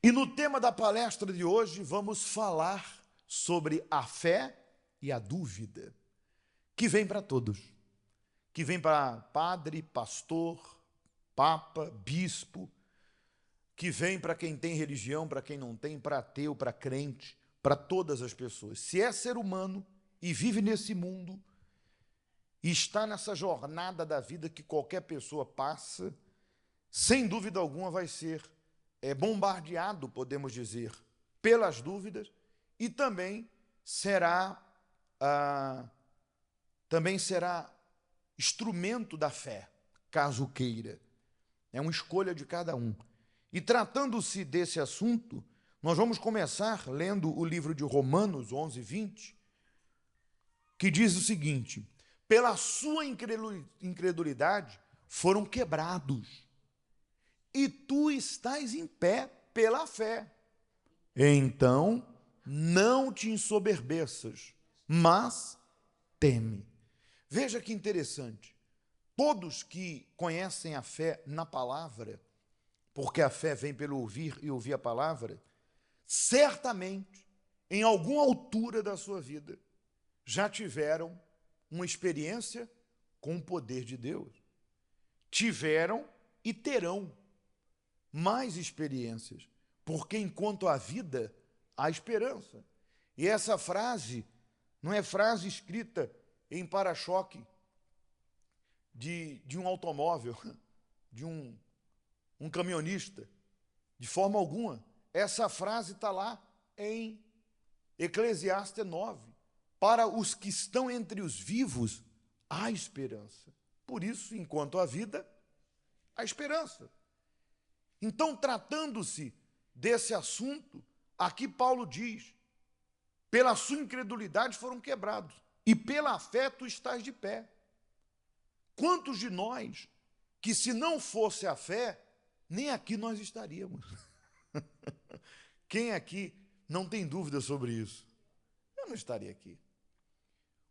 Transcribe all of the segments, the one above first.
E no tema da palestra de hoje vamos falar sobre a fé e a dúvida, que vem para todos, que vem para padre, pastor, papa, bispo, que vem para quem tem religião, para quem não tem, para ateu, para crente, para todas as pessoas. Se é ser humano e vive nesse mundo e está nessa jornada da vida que qualquer pessoa passa, sem dúvida alguma vai ser bombardeado, podemos dizer, pelas dúvidas e também será instrumento da fé, caso queira. É uma escolha de cada um. E tratando-se desse assunto, nós vamos começar lendo o livro de Romanos 11:20, que diz o seguinte: pela sua incredulidade foram quebrados, e tu estás em pé pela fé. Então, não te ensoberbeças, mas teme. Veja que interessante. Todos que conhecem a fé na palavra, porque a fé vem pelo ouvir e ouvir a palavra, certamente, em alguma altura da sua vida, já tiveram uma experiência com o poder de Deus. Tiveram e terão mais experiências, porque enquanto há vida, há esperança. E essa frase não é frase escrita em para-choque de um automóvel, de um caminhonista, de forma alguma. Essa frase está lá em Eclesiastes 9. Para os que estão entre os vivos, há esperança. Por isso, enquanto há vida, há esperança. Então, tratando-se desse assunto, aqui Paulo diz: pela sua incredulidade foram quebrados, e pela fé tu estás de pé. Quantos de nós, que se não fosse a fé, nem aqui nós estaríamos? Quem aqui não tem dúvida sobre isso? Eu não estaria aqui.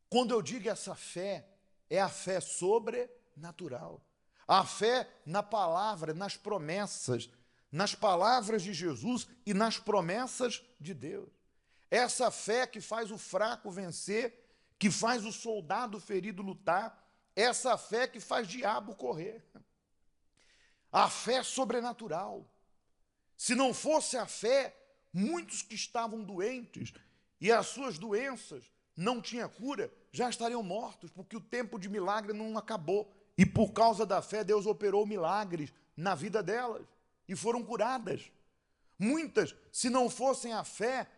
Quando eu digo essa fé, é a fé sobrenatural. A fé na palavra, nas promessas, nas palavras de Jesus e nas promessas de Deus. Essa fé que faz o fraco vencer, que faz o soldado ferido lutar, essa fé que faz o diabo correr. A fé sobrenatural. Se não fosse a fé, muitos que estavam doentes e as suas doenças não tinham cura, já estariam mortos, porque o tempo de milagre não acabou. E por causa da fé, Deus operou milagres na vida delas e foram curadas. Muitas, se não fossem a fé,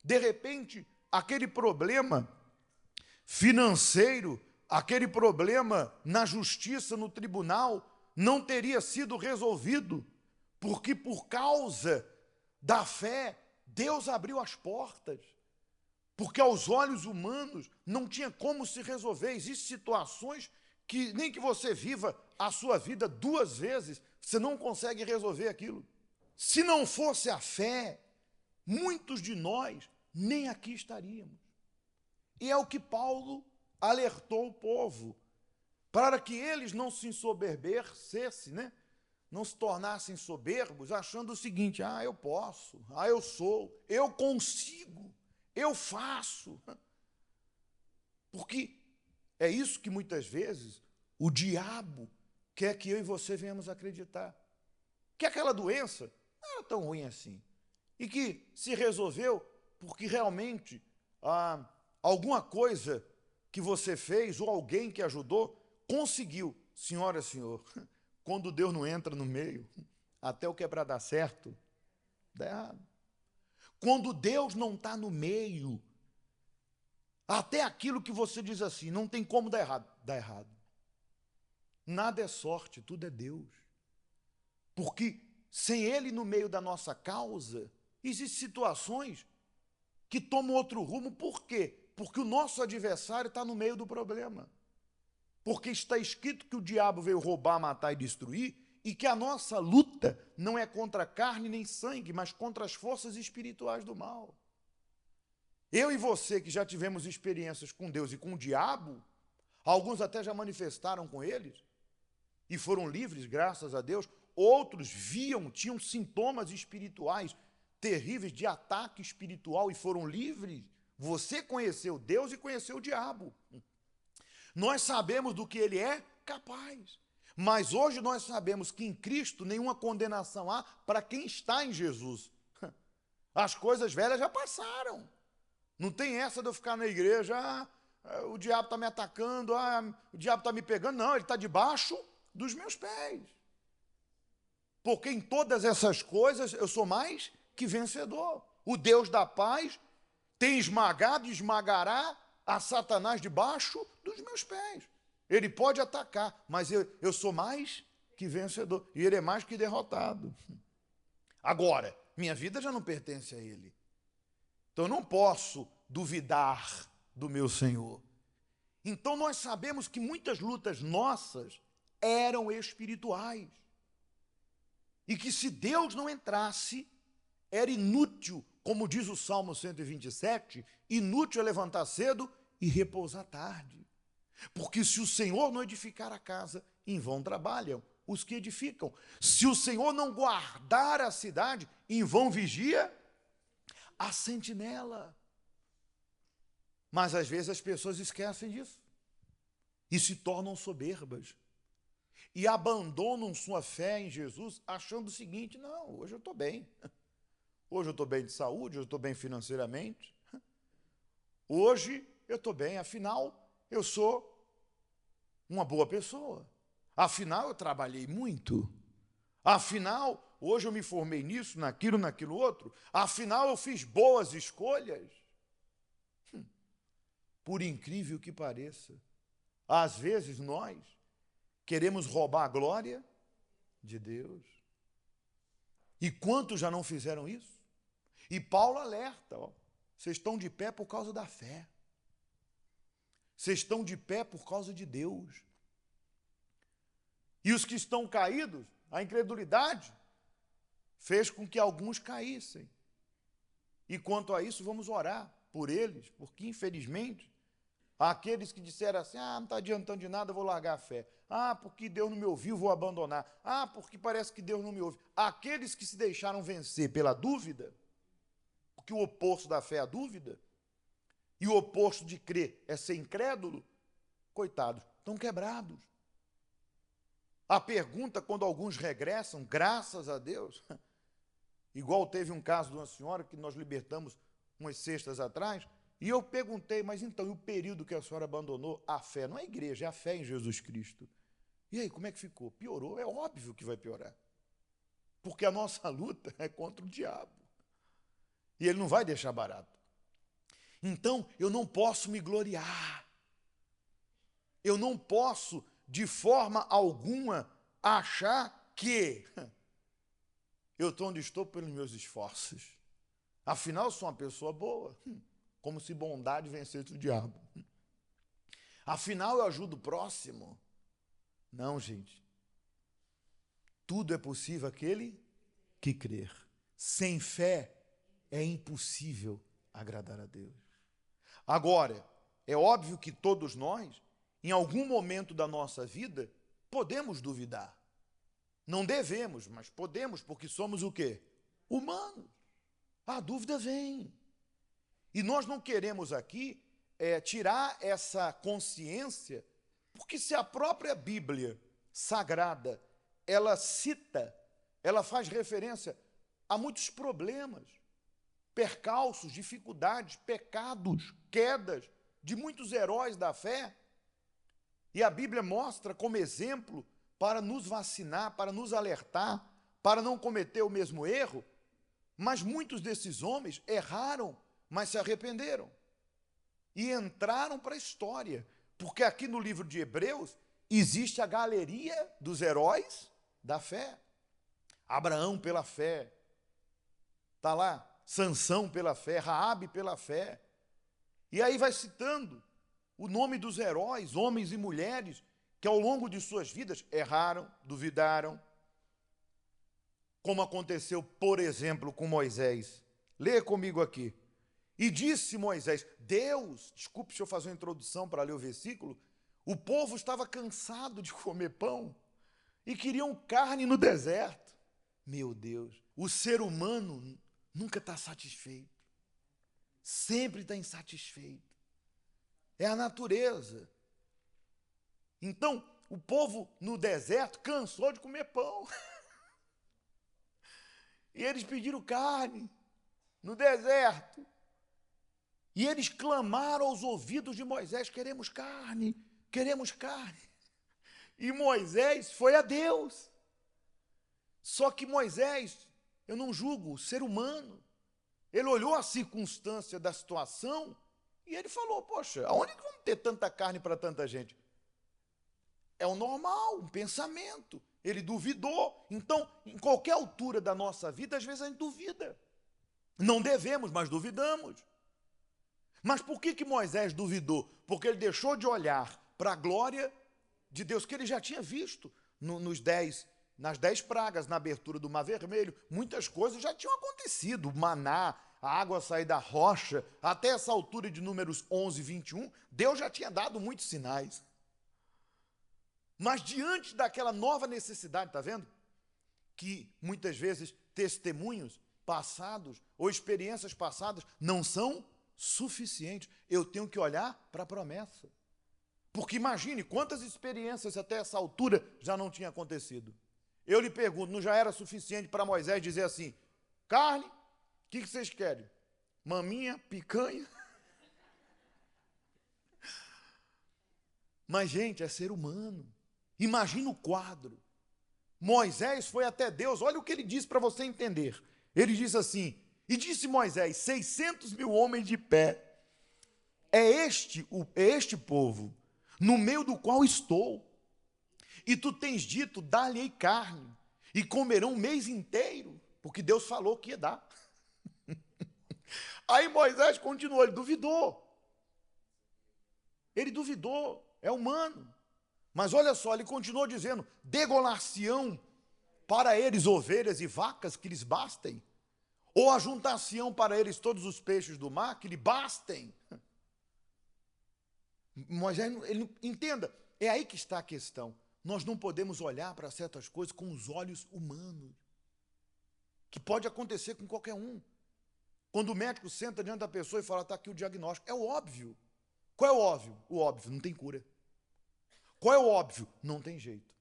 de repente, aquele problema financeiro, aquele problema na justiça, no tribunal, não teria sido resolvido, porque por causa da fé, Deus abriu as portas. Porque aos olhos humanos não tinha como se resolver. Existem situações que nem que você viva a sua vida 2 vezes, você não consegue resolver aquilo. Se não fosse a fé, muitos de nós nem aqui estaríamos. E é o que Paulo alertou o povo, para que eles não se ensoberbecessem, não se tornassem soberbos, achando o seguinte: eu posso, eu sou, eu consigo, eu faço. Porque é isso que muitas vezes o diabo quer que eu e você venhamos acreditar. Que aquela doença não era tão ruim assim. E que se resolveu porque realmente alguma coisa que você fez ou alguém que ajudou conseguiu. Senhora, senhor, quando Deus não entra no meio, até o que é para dar certo, dá errado. Quando Deus não está no meio, até aquilo que você diz assim, não tem como dar errado, dá errado. Nada é sorte, tudo é Deus. Porque sem Ele no meio da nossa causa, existem situações que tomam outro rumo. Por quê? Porque o nosso adversário está no meio do problema. Porque está escrito que o diabo veio roubar, matar e destruir, e que a nossa luta não é contra carne nem sangue, mas contra as forças espirituais do mal. Eu e você que já tivemos experiências com Deus e com o diabo, alguns até já manifestaram com eles, e foram livres, graças a Deus. Outros tinham sintomas espirituais terríveis de ataque espiritual e foram livres. Você conheceu Deus e conheceu o diabo. Nós sabemos do que ele é capaz. Mas hoje nós sabemos que em Cristo nenhuma condenação há para quem está em Jesus. As coisas velhas já passaram. Não tem essa de eu ficar na igreja, o diabo está me atacando, o diabo está me pegando. Não, ele está debaixo dos meus pés. Porque em todas essas coisas eu sou mais que vencedor. O Deus da paz tem esmagado e esmagará a Satanás debaixo dos meus pés. Ele pode atacar, mas eu sou mais que vencedor. E ele é mais que derrotado. Agora, minha vida já não pertence a ele. Então eu não posso duvidar do meu Senhor. Então nós sabemos que muitas lutas nossas eram espirituais. E que se Deus não entrasse, era inútil, como diz o Salmo 127, inútil é levantar cedo e repousar tarde. Porque se o Senhor não edificar a casa, em vão trabalham os que edificam. Se o Senhor não guardar a cidade, em vão vigia a sentinela. Mas às vezes as pessoas esquecem disso e se tornam soberbas e abandonam sua fé em Jesus achando o seguinte: não, hoje eu estou bem. Hoje eu estou bem de saúde, hoje eu estou bem financeiramente. Hoje eu estou bem, afinal eu sou uma boa pessoa. Afinal eu trabalhei muito. Afinal, hoje eu me formei nisso, naquilo outro. Afinal eu fiz boas escolhas. Por incrível que pareça, às vezes nós queremos roubar a glória de Deus. E quantos já não fizeram isso? E Paulo alerta, vocês estão de pé por causa da fé. Vocês estão de pé por causa de Deus. E os que estão caídos, a incredulidade fez com que alguns caíssem. E quanto a isso, vamos orar por eles, porque infelizmente, aqueles que disseram assim: não está adiantando de nada, vou largar a fé. Porque Deus não me ouviu, vou abandonar. Porque parece que Deus não me ouve. Aqueles que se deixaram vencer pela dúvida, porque o oposto da fé é a dúvida, e o oposto de crer é ser incrédulo, coitados, estão quebrados. A pergunta, quando alguns regressam, graças a Deus, igual teve um caso de uma senhora que nós libertamos umas sextas atrás, e eu perguntei: mas então, e o período que a senhora abandonou a fé? Não é a igreja, é a fé em Jesus Cristo. E aí, como é que ficou? Piorou? É óbvio que vai piorar. Porque a nossa luta é contra o diabo. E ele não vai deixar barato. Então, eu não posso me gloriar. Eu não posso, de forma alguma, achar que eu estou onde estou pelos meus esforços. Afinal, eu sou uma pessoa boa. Como se bondade vencesse o diabo. Afinal, eu ajudo o próximo. Não, gente. Tudo é possível àquele que crer. Sem fé é impossível agradar a Deus. Agora, é óbvio que todos nós, em algum momento da nossa vida, podemos duvidar. Não devemos, mas podemos, porque somos o quê? Humanos. A dúvida vem. E nós não queremos aqui tirar essa consciência, porque se a própria Bíblia Sagrada, ela cita, ela faz referência a muitos problemas, percalços, dificuldades, pecados, quedas de muitos heróis da fé, e a Bíblia mostra como exemplo para nos vacinar, para nos alertar, para não cometer o mesmo erro, mas muitos desses homens erraram, mas se arrependeram e entraram para a história, porque aqui no livro de Hebreus existe a galeria dos heróis da fé. Abraão pela fé, está lá, Sansão pela fé, Raabe pela fé, e aí vai citando o nome dos heróis, homens e mulheres, que ao longo de suas vidas erraram, duvidaram, como aconteceu, por exemplo, com Moisés. Leia comigo aqui. E disse Moisés, Deus, desculpe, deixa eu fazer uma introdução para ler o versículo, o povo estava cansado de comer pão e queriam carne no deserto. Meu Deus, o ser humano nunca está satisfeito. Sempre está insatisfeito. É a natureza. Então, o povo no deserto cansou de comer pão. E eles pediram carne no deserto. E eles clamaram aos ouvidos de Moisés: queremos carne, queremos carne. E Moisés foi a Deus. Só que Moisés, eu não julgo, ser humano, ele olhou a circunstância da situação e ele falou: poxa, aonde que vamos ter tanta carne para tanta gente? É o normal, um pensamento. Ele duvidou. Então, em qualquer altura da nossa vida, às vezes a gente duvida. Não devemos, mas duvidamos. Mas por que Moisés duvidou? Porque ele deixou de olhar para a glória de Deus, que ele já tinha visto nas 10 pragas, na abertura do Mar Vermelho. Muitas coisas já tinham acontecido. O maná, a água sair da rocha, até essa altura de Números 11, 21, Deus já tinha dado muitos sinais. Mas diante daquela nova necessidade, está vendo? Que muitas vezes testemunhos passados ou experiências passadas não são suficientes. Eu tenho que olhar para a promessa. Porque imagine quantas experiências até essa altura já não tinha acontecido. Eu lhe pergunto, não já era suficiente para Moisés dizer assim: carne, o que vocês querem? Maminha, picanha? Mas, gente, é ser humano. Imagina o quadro. Moisés foi até Deus, olha o que ele disse para você entender. Ele diz assim: e disse Moisés: 600 mil homens de pé, é este povo, no meio do qual estou. E tu tens dito: dá-lhe carne, e comerão um mês inteiro, porque Deus falou que ia dar. Aí Moisés continuou, ele duvidou. Ele duvidou, é humano. Mas olha só, ele continuou dizendo: degolar-se-ão para eles ovelhas e vacas que lhes bastem, ou ajuntar-se-ão para eles todos os peixes do mar que lhe bastem. Moisés, entenda, é aí que está a questão. Nós não podemos olhar para certas coisas com os olhos humanos, que pode acontecer com qualquer um. Quando o médico senta diante da pessoa e fala: está aqui o diagnóstico, é o óbvio. Qual é o óbvio? O óbvio, não tem cura. Qual é o óbvio? Não tem jeito.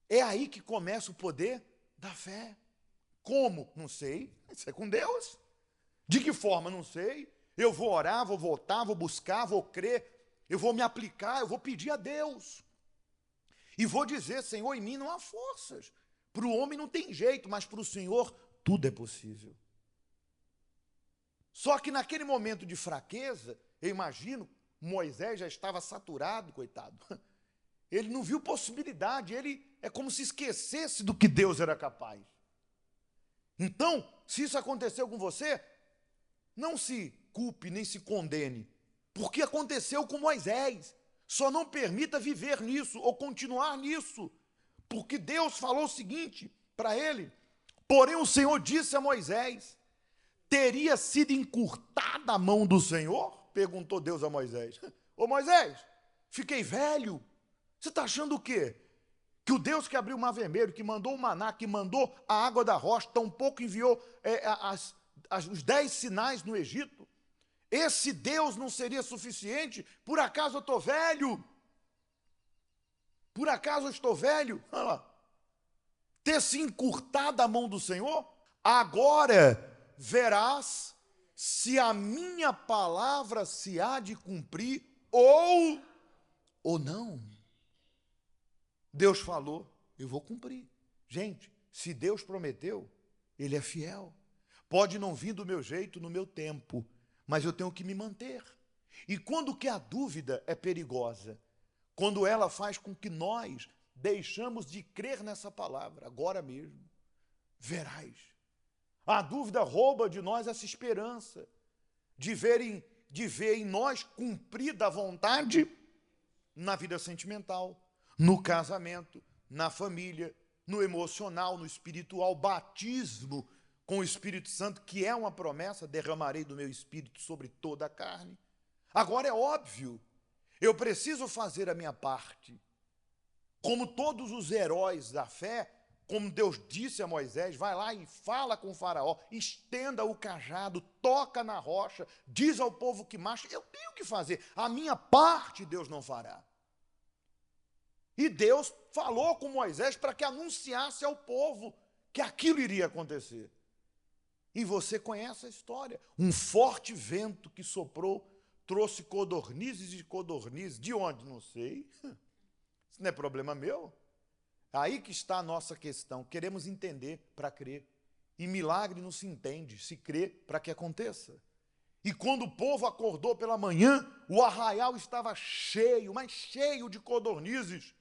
É aí que começa o poder da fé. Como? Não sei. Isso é com Deus. De que forma? Não sei. Eu vou orar, vou voltar, vou buscar, vou crer, eu vou me aplicar, eu vou pedir a Deus. E vou dizer: Senhor, em mim não há forças. Para o homem não tem jeito, mas para o Senhor tudo é possível. Só que naquele momento de fraqueza, eu imagino, Moisés já estava saturado, coitado. Ele não viu possibilidade, ele é como se esquecesse do que Deus era capaz. Então, se isso aconteceu com você, não se culpe nem se condene, porque aconteceu com Moisés. Só não permita viver nisso ou continuar nisso, porque Deus falou o seguinte para ele: porém o Senhor disse a Moisés: teria sido encurtada a mão do Senhor? Perguntou Deus a Moisés. Ô Moisés, fiquei velho. Você está achando o quê? Que o Deus que abriu o Mar Vermelho, que mandou o maná, que mandou a água da rocha, tampouco enviou os 10 sinais no Egito? Esse Deus não seria suficiente? Por acaso eu estou velho? Por acaso eu estou velho? Olha lá. Ter se encurtado a mão do Senhor? Agora verás se a minha palavra se há de cumprir ou não. Deus falou, eu vou cumprir. Gente, se Deus prometeu, Ele é fiel. Pode não vir do meu jeito, no meu tempo, mas eu tenho que me manter. E quando que a dúvida é perigosa? Quando ela faz com que nós deixamos de crer nessa palavra, agora mesmo. Verás. A dúvida rouba de nós essa esperança de ver em nós cumprida a vontade na vida sentimental, no casamento, na família, no emocional, no espiritual, batismo com o Espírito Santo, que é uma promessa: derramarei do meu Espírito sobre toda a carne. Agora é óbvio, eu preciso fazer a minha parte. Como todos os heróis da fé, como Deus disse a Moisés, vai lá e fala com o faraó, estenda o cajado, toca na rocha, diz ao povo que marcha. Eu tenho que fazer, a minha parte Deus não fará. E Deus falou com Moisés para que anunciasse ao povo que aquilo iria acontecer. E você conhece a história. Um forte vento que soprou, trouxe codornizes e codornizes. De onde? Não sei. Isso não é problema meu. Aí que está a nossa questão. Queremos entender para crer. E milagre não se entende, se crê para que aconteça. E quando o povo acordou pela manhã, o arraial estava cheio, mas cheio de codornizes.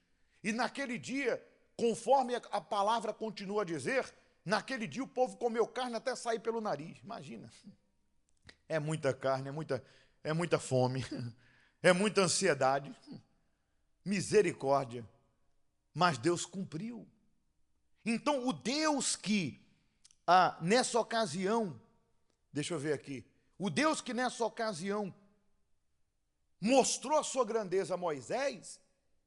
E naquele dia, conforme a palavra continua a dizer, naquele dia o povo comeu carne até sair pelo nariz. Imagina. É muita carne, é muita fome, é muita ansiedade. Misericórdia. Mas Deus cumpriu. Então, o Deus que, nessa ocasião, deixa eu ver aqui, o Deus que nessa ocasião mostrou a sua grandeza a Moisés,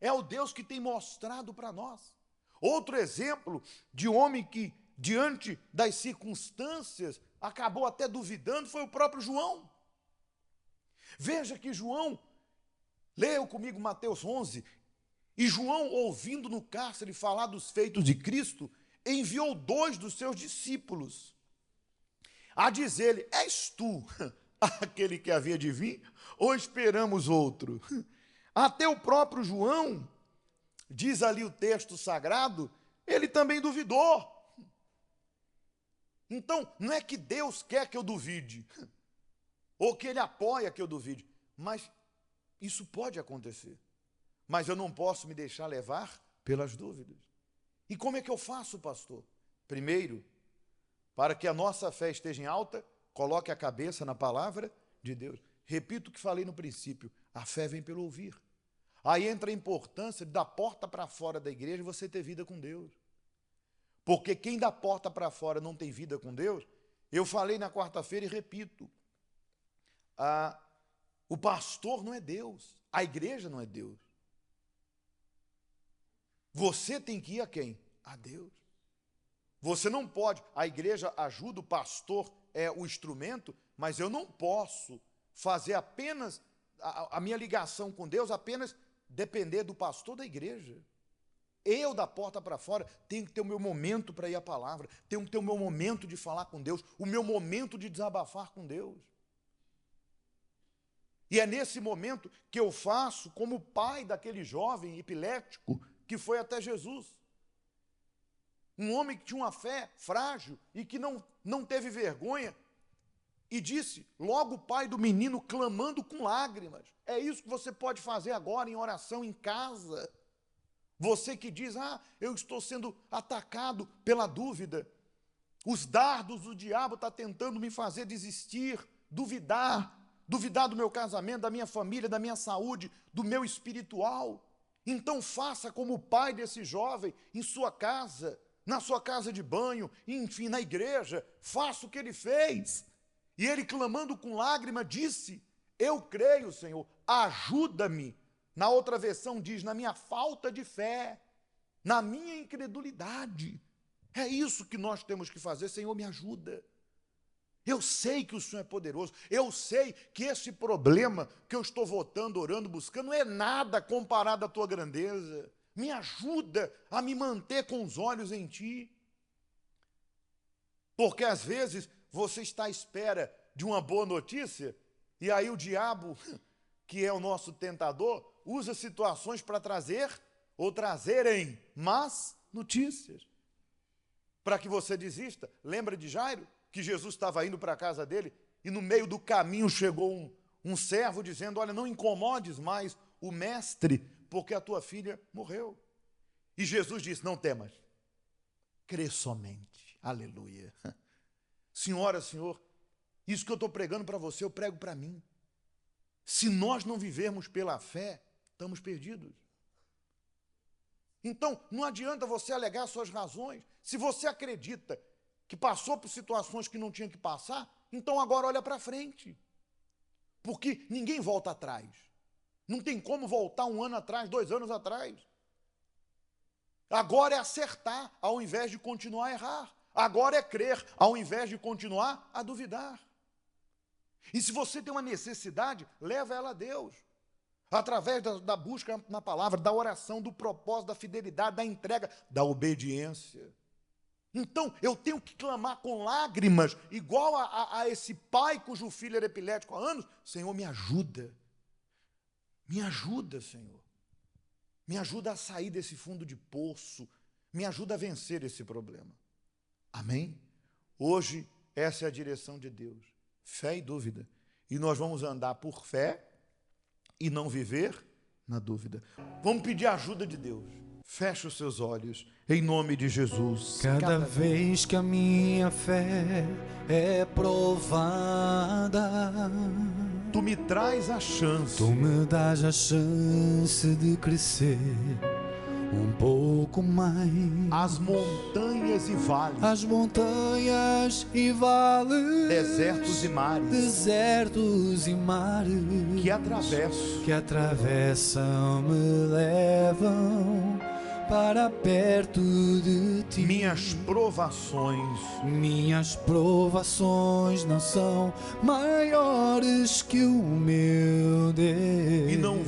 é o Deus que tem mostrado para nós. Outro exemplo de homem que, diante das circunstâncias, acabou até duvidando, foi o próprio João. Veja que João, leiam comigo Mateus 11, e João, ouvindo no cárcere falar dos feitos de Cristo, enviou 2 dos seus discípulos a dizer-lhe: és tu aquele que havia de vir, ou esperamos outro? Até o próprio João, diz ali o texto sagrado, ele também duvidou. Então, não é que Deus quer que eu duvide, ou que Ele apoia que eu duvide, mas isso pode acontecer. Mas eu não posso me deixar levar pelas dúvidas. E como é que eu faço, pastor? Primeiro, para que a nossa fé esteja em alta, coloque a cabeça na palavra de Deus. Repito o que falei no princípio, a fé vem pelo ouvir. Aí entra a importância de da porta para fora da igreja você ter vida com Deus. Porque quem da porta para fora não tem vida com Deus, eu falei na quarta-feira e repito, o pastor não é Deus, a igreja não é Deus. Você tem que ir a quem? A Deus. Você não pode, a igreja ajuda, o pastor é o instrumento, mas eu não posso fazer apenas a minha ligação com Deus, apenas depender do pastor da igreja. Eu, da porta para fora, tenho que ter o meu momento para ir à palavra, tenho que ter o meu momento de falar com Deus, o meu momento de desabafar com Deus. E é nesse momento que eu faço como pai daquele jovem epilético que foi até Jesus. Um homem que tinha uma fé frágil e que não teve vergonha, e disse, logo o pai do menino clamando com lágrimas. É isso que você pode fazer agora em oração em casa. Você que diz, eu estou sendo atacado pela dúvida. Os dardos do diabo estão tentando me fazer desistir, duvidar do meu casamento, da minha família, da minha saúde, do meu espiritual. Então faça como o pai desse jovem em sua casa, na sua casa de banho, enfim, na igreja, faça o que ele fez. E ele, clamando com lágrima, disse, eu creio, Senhor, ajuda-me. Na outra versão diz, na minha falta de fé, na minha incredulidade. É isso que nós temos que fazer, Senhor, me ajuda. Eu sei que o Senhor é poderoso, eu sei que esse problema que eu estou votando, orando, buscando, não é nada comparado à tua grandeza. Me ajuda a me manter com os olhos em ti. Porque às vezes você está à espera de uma boa notícia, e aí o diabo, que é o nosso tentador, usa situações para trazer ou trazerem más notícias, para que você desista. Lembra de Jairo? Que Jesus estava indo para a casa dele, e no meio do caminho chegou um servo dizendo, olha, não incomodes mais o mestre, porque a tua filha morreu. E Jesus disse, não temas, crê somente. Aleluia. Senhora, Senhor, isso que eu estou pregando para você, eu prego para mim. Se nós não vivermos pela fé, estamos perdidos. Então, não adianta você alegar suas razões. Se você acredita que passou por situações que não tinha que passar, então agora olha para frente. Porque ninguém volta atrás. Não tem como voltar 1 ano atrás, 2 anos atrás. Agora é acertar, ao invés de continuar a errar. Agora é crer, ao invés de continuar a duvidar. E se você tem uma necessidade, leva ela a Deus. Através da busca na palavra, da oração, do propósito, da fidelidade, da entrega, da obediência. Então, eu tenho que clamar com lágrimas, igual a esse pai cujo filho era epilético há anos. Senhor, me ajuda. Me ajuda, Senhor. Me ajuda a sair desse fundo de poço. Me ajuda a vencer esse problema. Amém? Hoje, essa é a direção de Deus. Fé e dúvida. E nós vamos andar por fé e não viver na dúvida. Vamos pedir a ajuda de Deus. Feche os seus olhos, em nome de Jesus. Cada vez que a minha fé é provada, Tu me traz a chance. Tu me dás a chance de crescer um pouco mais. As montanhas e vales, As montanhas e vales, desertos e mares, desertos e mares que atravessam me levam para perto de ti. Minhas provações não são maiores que o meu Deus, e não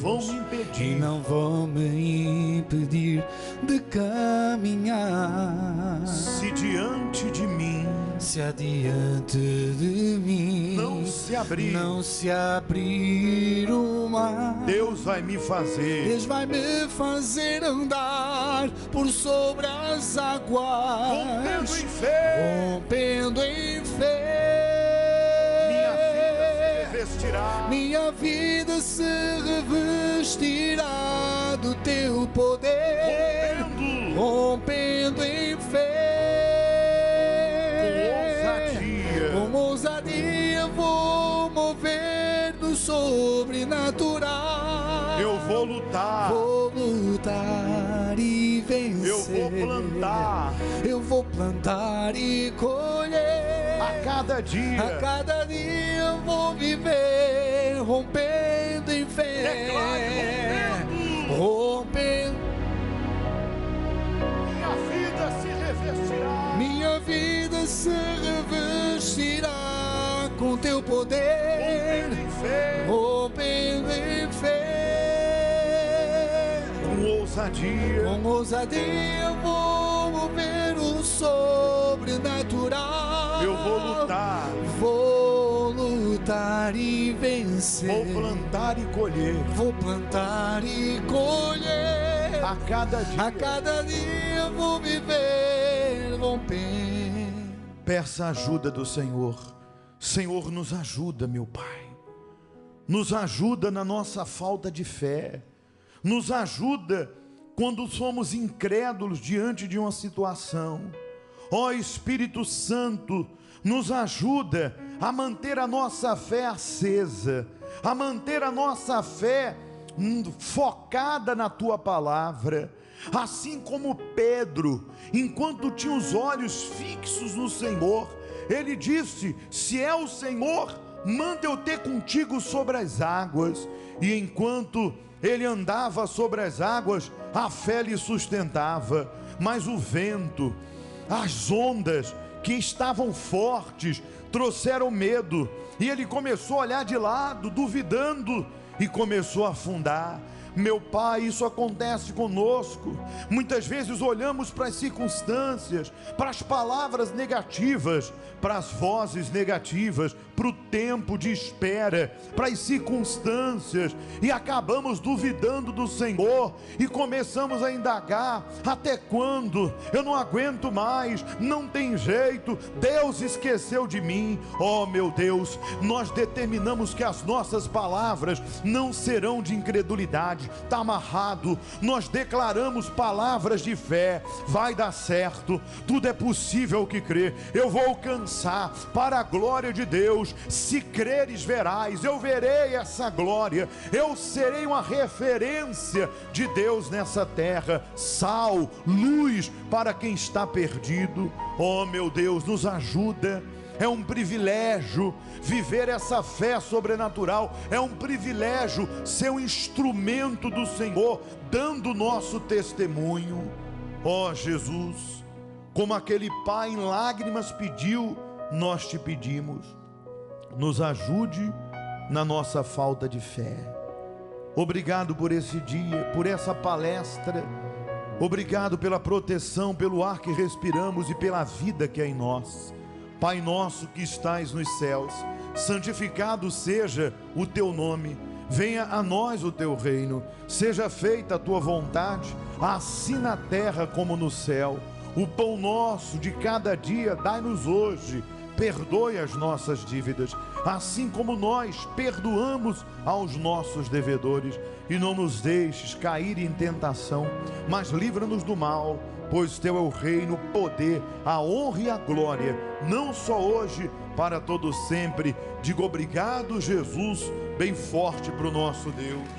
vão me impedir de caminhar. Se diante de mim não se abrir o mar, Deus vai me fazer andar por sobre as águas, rompendo em fé. Minha vida se revestirá do teu poder, rompendo em fé. Com ousadia vou mover no sobrenatural. Eu vou lutar e vencer. Eu vou plantar e colher. A cada dia eu vou viver rompendo em fé. Rompendo. Minha vida se revestirá com teu poder, rompendo em fé. Com ousadia eu vou mover o sobrenatural. Eu vou lutar e vencer. Vou plantar e colher. A cada dia eu vou viver romper. Peça a ajuda do Senhor. Senhor, nos ajuda, meu Pai. Nos ajuda na nossa falta de fé. Nos ajuda quando somos incrédulos diante de uma situação. Ó Espírito Santo, nos ajuda a manter a nossa fé acesa, a manter a nossa fé focada na Tua palavra. Assim como Pedro, enquanto tinha os olhos fixos no Senhor, ele disse: se é o Senhor, manda eu ter contigo sobre as águas. E enquanto ele andava sobre as águas, a fé lhe sustentava. Mas o vento, as ondas que estavam fortes, trouxeram medo, e ele começou a olhar de lado, duvidando, e começou a afundar. Meu Pai, isso acontece conosco. Muitas vezes olhamos para as circunstâncias, para as palavras negativas, para as vozes negativas, para o tempo de espera, para as circunstâncias, e acabamos duvidando do Senhor, e começamos a indagar: até quando? Eu não aguento mais, não tem jeito, Deus esqueceu de mim. Oh meu Deus, nós determinamos que as nossas palavras não serão de incredulidade. Está amarrado. Nós declaramos palavras de fé. Vai dar certo, tudo é possível que crê. Eu vou alcançar para a glória de Deus. Se creres verás, eu verei essa glória. Eu serei uma referência de Deus nessa terra, sal, luz para quem está perdido. Oh meu Deus, nos ajuda. É um privilégio viver essa fé sobrenatural. É um privilégio ser um instrumento do Senhor, dando o nosso testemunho. Ó Jesus, como aquele pai em lágrimas pediu, nós te pedimos, nos ajude na nossa falta de fé. Obrigado por esse dia, por essa palestra. Obrigado pela proteção, pelo ar que respiramos e pela vida que é em nós. Pai nosso que estais nos céus, santificado seja o teu nome. Venha a nós o teu reino. Seja feita a tua vontade, assim na terra como no céu. O pão nosso de cada dia dai-nos hoje. Perdoe as nossas dívidas, assim como nós perdoamos aos nossos devedores. E não nos deixes cair em tentação, mas livra-nos do mal, pois teu é o reino, o poder, a honra e a glória, não só hoje, para todo sempre. Digo obrigado, Jesus, bem forte para o nosso Deus.